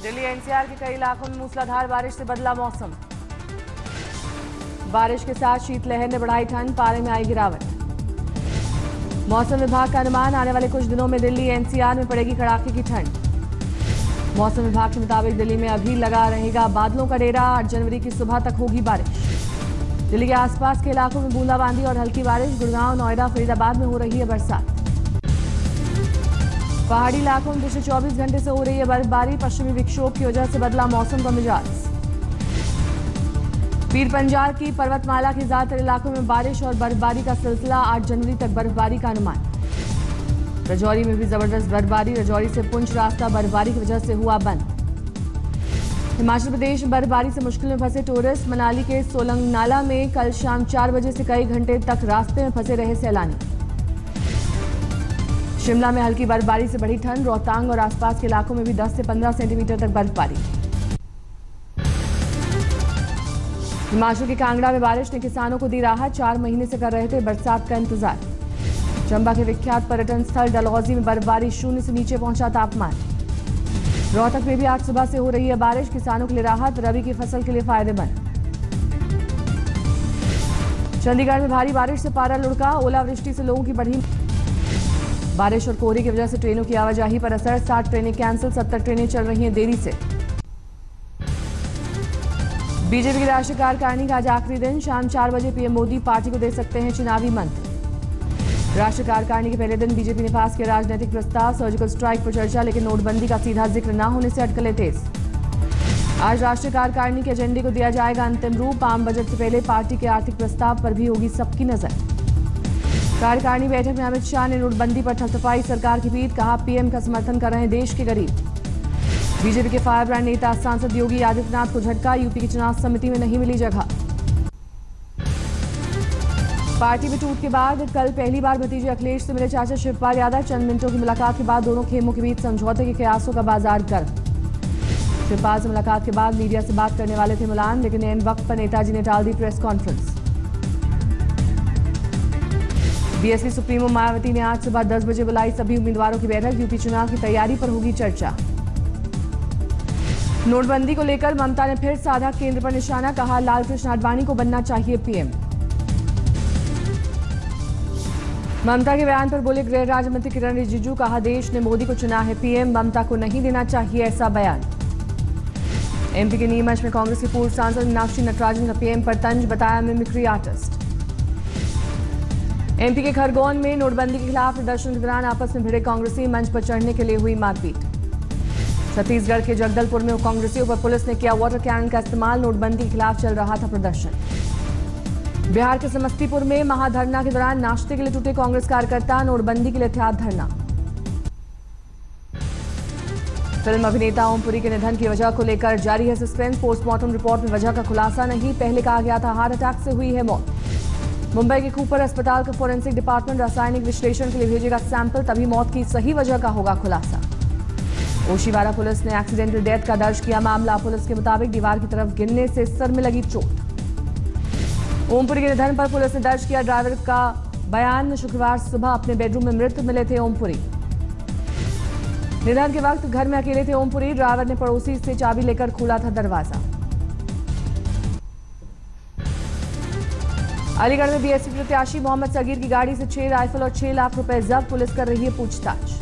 Delhi NCR के कई इलाकों में मूसलाधार बारिश से बदला मौसम। बारिश के साथ शीतलहर ने बढ़ाई ठंड, पारे में आई गिरावट। मौसम विभाग का अनुमान, आने वाले कुछ दिनों में दिल्ली एनसीआर में पड़ेगी कड़ाके की ठंड। मौसम विभाग के मुताबिक दिल्ली में अभी लगा रहेगा बादलों का डेरा, 8 जनवरी की सुबह तक होगी बारिश। दिल्ली के आसपास के इलाकों में बूंदाबांदी और हल्की बारिश। गुड़गांव, नोएडा, फरीदाबाद में हो रही है बरसात। पहाड़ी इलाकों में पिछले 24 घंटे से हो रही है बर्फबारी। पश्चिमी विक्षोभ की वजह से बदला मौसम का मिजाज। पीर पंजाल की पर्वतमाला के ज्यादातर इलाकों में बारिश और बर्फबारी का सिलसिला। 8 जनवरी तक बर्फबारी का अनुमान। राजौरी में भी जबरदस्त बर्फबारी। राजौरी से पुंछ रास्ता बर्फबारी की वजह से हुआ बंद। हिमाचल प्रदेश में बर्फबारी से मुश्किल में फंसे टूरिस्ट। मनाली के सोलंग नाला में कल शाम 4 बजे से कई घंटे तक रास्ते में फंसे रहे सैलानी। शिमला में हल्की बर्फबारी से बढ़ी ठंड। रोहतांग और आसपास के इलाकों में भी 10 से 15 सेंटीमीटर तक बर्फबारी। हिमाचल के कांगड़ा में बारिश ने किसानों को दी राहत। 4 महीने से कर रहे थे बरसात का इंतजार। चंबा के विख्यात पर्यटन स्थल डलहौजी में बर्फबारी, 0 से नीचे पहुंचा तापमान। रोहतक में भी आज सुबह से हो रही है बारिश, किसानों के लिए राहत, रबी की फसल के लिए फायदेमंद। चंडीगढ़ में भारी बारिश से पारा लुढ़का। ओलावृष्टि से लोगों की बढ़ी बारिश और कोहरे की वजह से ट्रेनों की आवाजाही पर असर। 60 ट्रेनें कैंसिल, 70 ट्रेनें चल रही हैं देरी से। बीजेपी की राष्ट्रीय कार्यकारिणी का आज आखिरी दिन। शाम 4 बजे पीएम मोदी पार्टी को दे सकते हैं चुनावी मंत्र। राष्ट्रीय कार्यकारिणी के पहले दिन बीजेपी ने पास किया राजनीतिक प्रस्ताव। सर्जिकल स्ट्राइक पर चर्चा, लेकिन नोटबंदी का सीधा जिक्र न होने से अटकलें तेज। आज राष्ट्रीय कार्यकारिणी के एजेंडे को दिया जाएगा अंतिम रूप। आम बजट से पहले पार्टी के आर्थिक प्रस्ताव पर भी होगी सबकी नजर। कार्यकारिणी बैठक में अमित शाह ने नोटबंदी पर थपथपाई सरकार की पीठ। कहा, पीएम का समर्थन कर रहे हैं देश के गरीब। बीजेपी के फायर ब्रांड नेता सांसद योगी आदित्यनाथ को झटका। यूपी की चुनाव समिति में नहीं मिली जगह। पार्टी में टूट के बाद कल पहली बार भतीजे अखिलेश से मिले चाचा शिवपाल यादव। चंद मिनटों की मुलाकात के बाद दोनों खेमों के बीच समझौते के कयासों का बाजार गर्म। शिवपाल से मुलाकात के बाद मीडिया से बात करने वाले थे मुलायम, लेकिन एन वक्त पर नेताजी ने टाल दी press conference. BSP supremo Mayawati ने आज सुबह 10 बजे बुलाई सभी उम्मीदवारों की बैठक। यूपी चुनाव की तैयारी पर होगी चर्चा। नोटबंदी को लेकर ममता ने फिर साधा केंद्र पर निशाना। कहा, लालकृष्ण आडवाणी को बनना चाहिए पीएम। ममता के बयान पर बोले गृह राज्य मंत्री किरण रिजिजू। कहा, देश ने मोदी को चुना है पीएम, ममता को नहीं देना चाहिए ऐसा बयान। एमपी के नीमच में कांग्रेस के पूर्व सांसद मीनाक्षी नटराजन का पीएम पर तंज, बताया मिमिक्री आर्टिस्ट। एमपी के खरगोन में नोटबंदी के खिलाफ प्रदर्शन के दौरान आपस में भिड़े कांग्रेसी, मंच पर चढ़ने के लिए हुई मारपीट। छत्तीसगढ़ के जगदलपुर में कांग्रेसियों पर पुलिस ने किया वाटर कैनन का इस्तेमाल। नोटबंदी के खिलाफ चल रहा था प्रदर्शन। बिहार के समस्तीपुर में महाधरना के दौरान नाश्ते के लिए टूटे कांग्रेस कार्यकर्ता। नोटबंदी के लिए था धरना। फिल्म अभिनेता ओमपुरी के निधन की वजह को लेकर जारी है सस्पेंस। पोस्टमार्टम रिपोर्ट में वजह का खुलासा नहीं। पहले कहा गया था हार्ट अटैक से हुई है मौत। मुंबई के कूपर अस्पताल का फोरेंसिक डिपार्टमेंट रासायनिक विश्लेषण के लिए भेजेगा सैंपल, तभी मौत की सही वजह का होगा खुलासा। ओशीवारा पुलिस ने एक्सीडेंटल डेथ का दर्ज किया मामला। पुलिस के मुताबिक दीवार की तरफ गिरने से सर में लगी चोट। ओमपुरी के निधन पर पुलिस ने दर्ज किया ड्राइवर का बयान। शुक्रवार सुबह अपने बेडरूम में मृत मिले थे ओमपुरी। निधन के वक्त घर में अकेले थे ओमपुरी। ड्राइवर ने पड़ोसी से चाबी लेकर खोला था दरवाजा। अलीगढ़ में बीएसपी प्रत्याशी मोहम्मद सगीर की गाड़ी से 6 राइफल और 6 लाख रुपए जब्त। पुलिस कर रही है पूछताछ।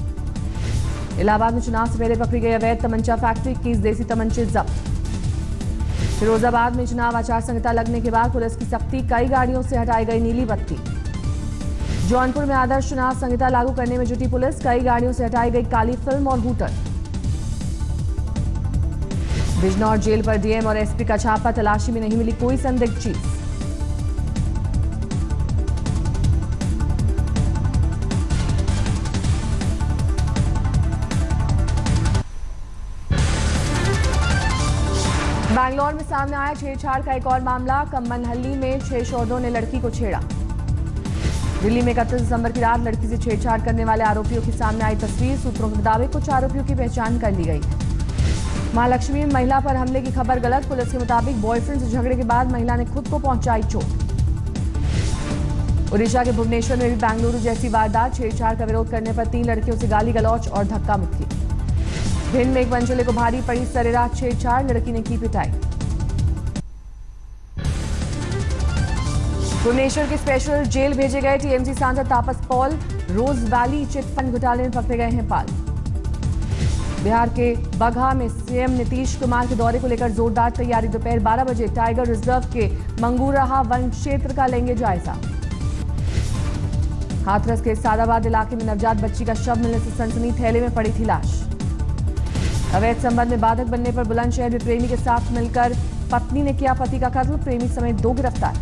इलाहाबाद में चुनाव से पहले पकड़ी गई अवैध तमंचा फैक्ट्री, 21 देसी तमंचे जब्त। फिरोजाबाद में चुनाव आचार संहिता लगने के बाद पुलिस की सख्ती, कई गाड़ियों से हटाई गई नीली बत्ती। जौनपुर में आदर्श चुनाव संहिता लागू करने में जुटी पुलिस, कई गाड़ियों से हटाई गई काली फिल्म और हूटर। बिजनौर जेल पर डीएम और एसपी का छापा, तलाशी में नहीं मिली कोई संदिग्ध चीज। बैंगलोर में सामने आया छेड़छाड़ का एक और मामला। कम्मनहल्ली में 6 शोधों ने लड़की को छेड़ा। दिल्ली में 31 दिसंबर की रात लड़की से छेड़छाड़ करने वाले आरोपियों की सामने आई तस्वीर। सूत्रों के मुताबिक कुछ आरोपियों की पहचान कर ली गई। महालक्ष्मी में महिला पर हमले की खबर गलत। पुलिस के मुताबिक बॉयफ्रेंड से झगड़े के बाद महिला ने खुद को पहुंचाई चोट। ओडिशा के भुवनेश्वर में भी बेंगलुरु जैसी वारदात। छेड़छाड़ का विरोध करने पर 3 लड़कियों से गाली गलौच और धक्का मुक्की। भिंड में एक मंचले को भारी पड़ी सरेराह छेड़छाड़, लड़की ने की पिटाई। भुवनेश्वर की स्पेशल जेल भेजे गए टीएमसी सांसद तापस पॉल, रोज वैली चिटफंड घोटाले में पकड़े गए हैं पाल। बिहार के बगहा में सीएम नीतीश कुमार के दौरे को लेकर जोरदार तैयारी, दोपहर 12 बजे टाइगर रिजर्व के मंगूराहा वन क्षेत्र का लेंगे जायजा। हाथरस के सादाबाद इलाके में नवजात बच्ची का शव मिलने से सनसनी, थैले में पड़ी थी लाश। अवैध संबंध में बाधक बनने पर बुलंदशहर में प्रेमी के साथ मिलकर पत्नी ने किया पति का कत्ल, प्रेमी समेत 2 गिरफ्तार।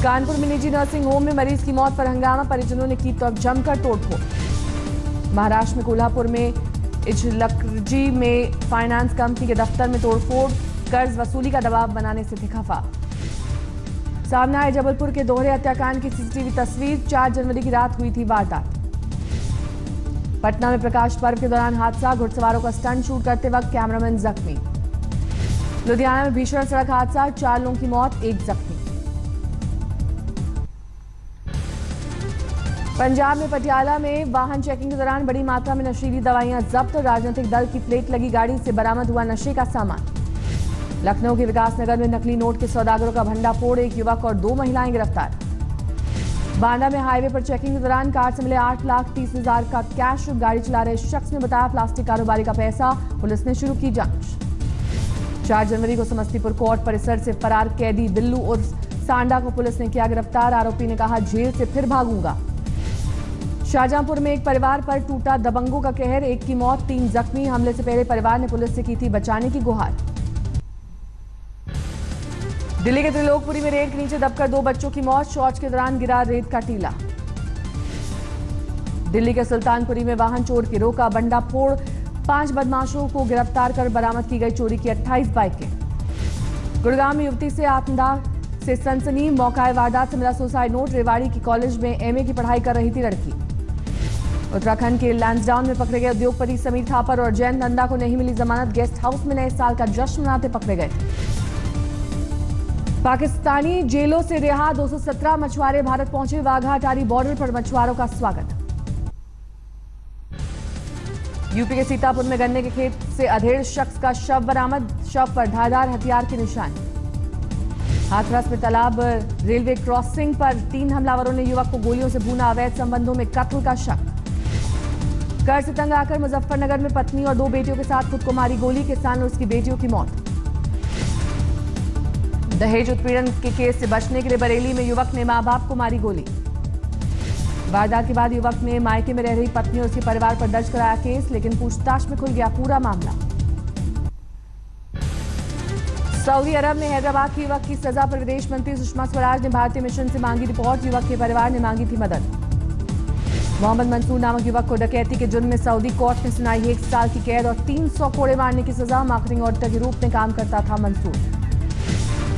कानपुर में निजी नर्सिंग होम में मरीज की मौत पर हंगामा, परिजनों ने की तो जमकर तोड़फोड़। महाराष्ट्र में कोल्हापुर में इचलकरंजी में फाइनेंस कंपनी के दफ्तर में तोड़फोड़, कर्ज वसूली का दबाव बनाने से थे खफा। सामने आए जबलपुर के दोहरे हत्याकांड की सीसीटीवी तस्वीर, 4 जनवरी की रात हुई थी वारदात। पटना में प्रकाश पर्व के दौरान हादसा, घुड़सवारों का स्टंट शूट करते वक्त कैमरामैन जख्मी। लुधियाना में भीषण सड़क हादसा, 4 लोगों की मौत, 1 जख्मी। पंजाब में पटियाला में वाहन चेकिंग के दौरान बड़ी मात्रा में नशीली दवाइयां जब्त, राजनीतिक दल की प्लेट लगी गाड़ी से बरामद हुआ नशे का सामान। लखनऊ के विकासनगर में नकली नोट के सौदागरों का भंडाफोड़, 1 युवक और 2 महिलाएं गिरफ्तार। बांदा में हाईवे पर चेकिंग के दौरान कार से मिले 8,30,000 का कैश, गाड़ी चला रहे शख्स ने बताया प्लास्टिक कारोबारी का पैसा, पुलिस ने शुरू की जांच। 4 जनवरी को समस्तीपुर कोर्ट परिसर से फरार कैदी बिल्लू उर्फ सांडा को पुलिस ने किया गिरफ्तार, आरोपी ने कहा जेल से फिर भागूंगा। शाहजहांपुर में एक परिवार पर टूटा दबंगों का कहर, 1 की मौत, 3 जख्मी, हमले से पहले परिवार ने पुलिस से की थी बचाने की गुहार। दिल्ली के त्रिलोकपुरी में रेत के नीचे दबकर 2 बच्चों की मौत, शौच के दौरान गिरा रेत का टीला। दिल्ली के सुल्तानपुरी में वाहन चोर की रोका, बंडा फोड़, 5 बदमाशों को गिरफ्तार कर बरामद की गई चोरी की 28 बाइकें। गुड़गांव में युवती से आत्मदाह से सनसनी, मौकाए वारदात से मिला सुसाइड नोट, रेवाड़ी की कॉलेज में एमए की पढ़ाई कर रही थी लड़की। उत्तराखंड के लैंसडाउन में पकड़े गए उद्योगपति समीर थापर और जयंत नंदा को नहीं मिली जमानत, गेस्ट हाउस में नए साल का जश्न मनाते पकड़े गए। पाकिस्तानी जेलों से रिहा 217 मछुआरे भारत पहुंचे, वाघा अटारी बॉर्डर पर मछुआरों का स्वागत। यूपी के सीतापुर में गन्ने के खेत से अधेड़ शख्स का शव बरामद, शव पर धारदार हथियार के निशान। हाथरस में तालाब रेलवे क्रॉसिंग पर 3 हमलावरों ने युवक को गोलियों से भूना, अवैध संबंधों में कत्ल का शक। कर्ज से तंग आकर मुजफ्फरनगर में पत्नी और 2 बेटियों के साथ खुद को मारी गोली, किसान और उसकी बेटियों की मौत। दहेज उत्पीड़न के केस से बचने के लिए बरेली में युवक ने मां बाप को मारी गोली। वारदात के बाद युवक ने मायके में रह रही पत्नी और उसके परिवार पर दर्ज कराया केस, लेकिन पूछताछ में खुल गया पूरा मामला। सऊदी अरब में हैदराबाद के युवक की सजा पर विदेश मंत्री सुषमा स्वराज ने भारतीय मिशन से मांगी रिपोर्ट, युवक के परिवार ने मांगी थी मदद। मोहम्मद मंसूर नामक युवक को डकैती के जुर्म में सऊदी कोर्ट ने सुनाई 1 साल की कैद और 300 कोड़े मारने की सजा, मार्केटिंग ऑडिटर के रूप में काम करता था मंसूर।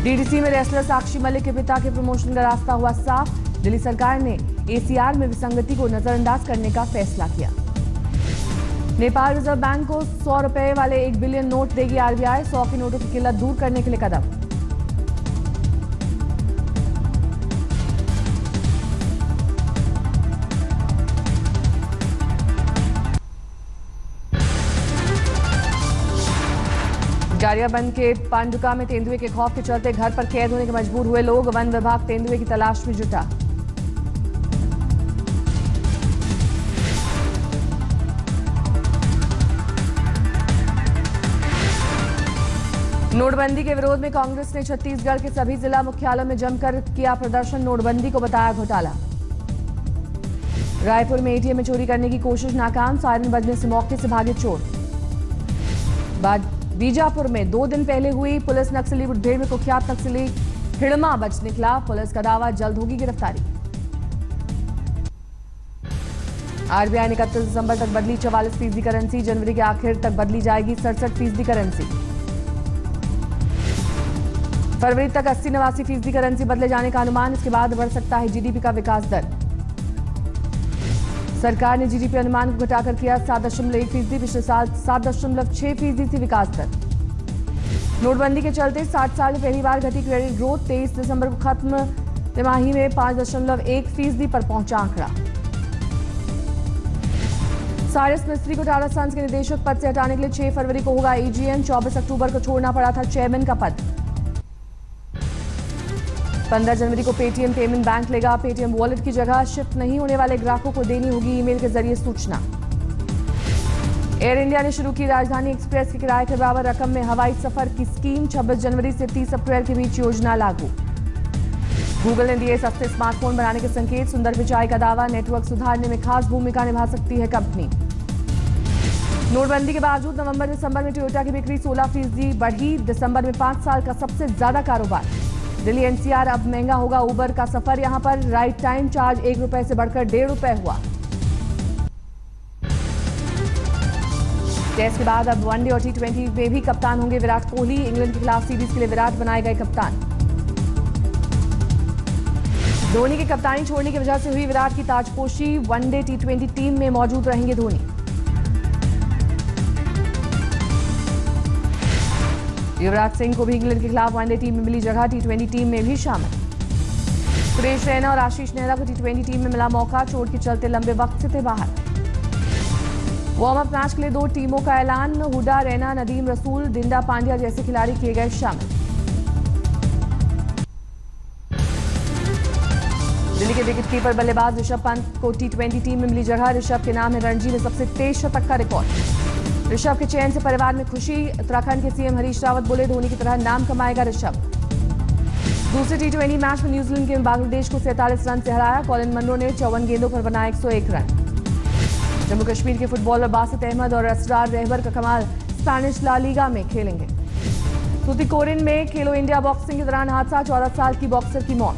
डीडीसी में रेसलर साक्षी मलिक के पिता के प्रमोशन का रास्ता हुआ साफ, दिल्ली सरकार ने एसीआर में विसंगति को नजरअंदाज करने का फैसला किया। नेपाल रिजर्व बैंक को 100 रुपए वाले 1 बिलियन नोट देगी आरबीआई, 100 के नोटों की किल्लत दूर करने के लिए कदम। गारियाबंद के पांडुका में तेंदुए के खौफ के चलते घर पर कैद होने के मजबूर हुए लोग, वन विभाग तेंदुए की तलाश में जुटा। नोटबंदी के विरोध में कांग्रेस ने छत्तीसगढ़ के सभी जिला मुख्यालयों में जमकर किया प्रदर्शन, नोटबंदी को बताया घोटाला। रायपुर में एटीएम में चोरी करने की कोशिश नाकाम, सायरन बजने से मौके से भागे चोर। बीजापुर में 2 दिन पहले हुई पुलिस नक्सली मुठभेड़ में कुख्यात नक्सली हिड़मा बच निकला, पुलिस का दावा जल्द होगी गिरफ्तारी। आरबीआई ने 31 दिसंबर तक बदली 44% करेंसी, जनवरी के आखिर तक बदली जाएगी 67% करेंसी। फरवरी तक 80-89% करेंसी बदले जाने का अनुमान, इसके बाद बढ़ सकता है जीडीपी का विकास दर। सरकार ने जीडीपी अनुमान को घटाकर किया 7.1%, पिछले साल 7.6% थी विकास दर। नोटबंदी के चलते 60 साल में पहली बार घटी क्रेडिट ग्रोथ, 23 दिसंबर को खत्म तिमाही में 5.1% पर पहुंचा आंकड़ा। साइरस मिस्त्री को टाटा सन्स के निदेशक पद से हटाने के लिए 6 फरवरी को होगा एजीएम। 24 अक्टूबर को छोड़ना पड़ा था चेयरमैन का पद। 15 जनवरी को पेटीएम पेमेंट बैंक लेगा पेटीएम वॉलेट की जगह। शिफ्ट नहीं होने वाले ग्राहकों को देनी होगी ईमेल के जरिए सूचना। एयर इंडिया ने शुरू की राजधानी एक्सप्रेस के किराए के बराबर रकम में हवाई सफर की स्कीम। 26 जनवरी से 30 अप्रैल के बीच योजना लागू। गूगल ने दिए सस्ते स्मार्टफोन बनाने के संकेत। सुंदर पिचाई का दावा, नेटवर्क सुधारने में खास भूमिका निभा सकती है कंपनी। नोटबंदी के बावजूद नवंबर दिसंबर में टोयोटा की बिक्री 16% बढ़ी। दिसंबर में 5 साल का सबसे ज्यादा कारोबार। दिल्ली एनसीआर अब महंगा होगा उबर का सफर। यहां पर राइड टाइम चार्ज ₹1 से बढ़कर ₹1.5 हुआ। टेस्ट के बाद अब वनडे और T20 में भी कप्तान होंगे विराट कोहली। इंग्लैंड के खिलाफ सीरीज के लिए विराट बनाए गए कप्तान। धोनी की कप्तानी छोड़ने की वजह से हुई विराट की ताजपोशी। वनडे T20 टीम में मौजूद रहेंगे धोनी। युवराज सिंह को भी इंग्लैंड के खिलाफ वनडे टीम में मिली जगह। T20 टीम में भी शामिल। सुरेश रैना और आशीष नेहरा को T20 टीम में मिला मौका। चोट के चलते लंबे वक्त से थे बाहर। वार्म अप मैच के लिए 2 टीमों का ऐलान। हुडा, रैना, नदीम रसूल, दिंडा पांड्या जैसे खिलाड़ी किए गए शामिल। दिल्ली के विकेटकीपर बल्लेबाज ऋषभ पंत को T20 टीम में मिली जगह। ऋषभ के नाम है रणजी में सबसे तेज शतक का रिकॉर्ड। ऋषभ के चयन से परिवार में खुशी। उत्तराखंड के सीएम हरीश रावत बोले धोनी की तरह नाम कमाएगा ऋषभ। दूसरे T20 मैच में न्यूजीलैंड ने बांग्लादेश को 47 रन से हराया। कॉलिन मनरो ने 54 गेंदों पर बनाए 101 रन। जम्मू कश्मीर के फुटबॉलर बासित अहमद और असरार रहबर का कमाल। स्पेनिश ला लीगा में खेलेंगे। तूतीकोरिन में खेलो इंडिया बॉक्सिंग के दौरान हादसा। 14 साल की बॉक्सर की मौत।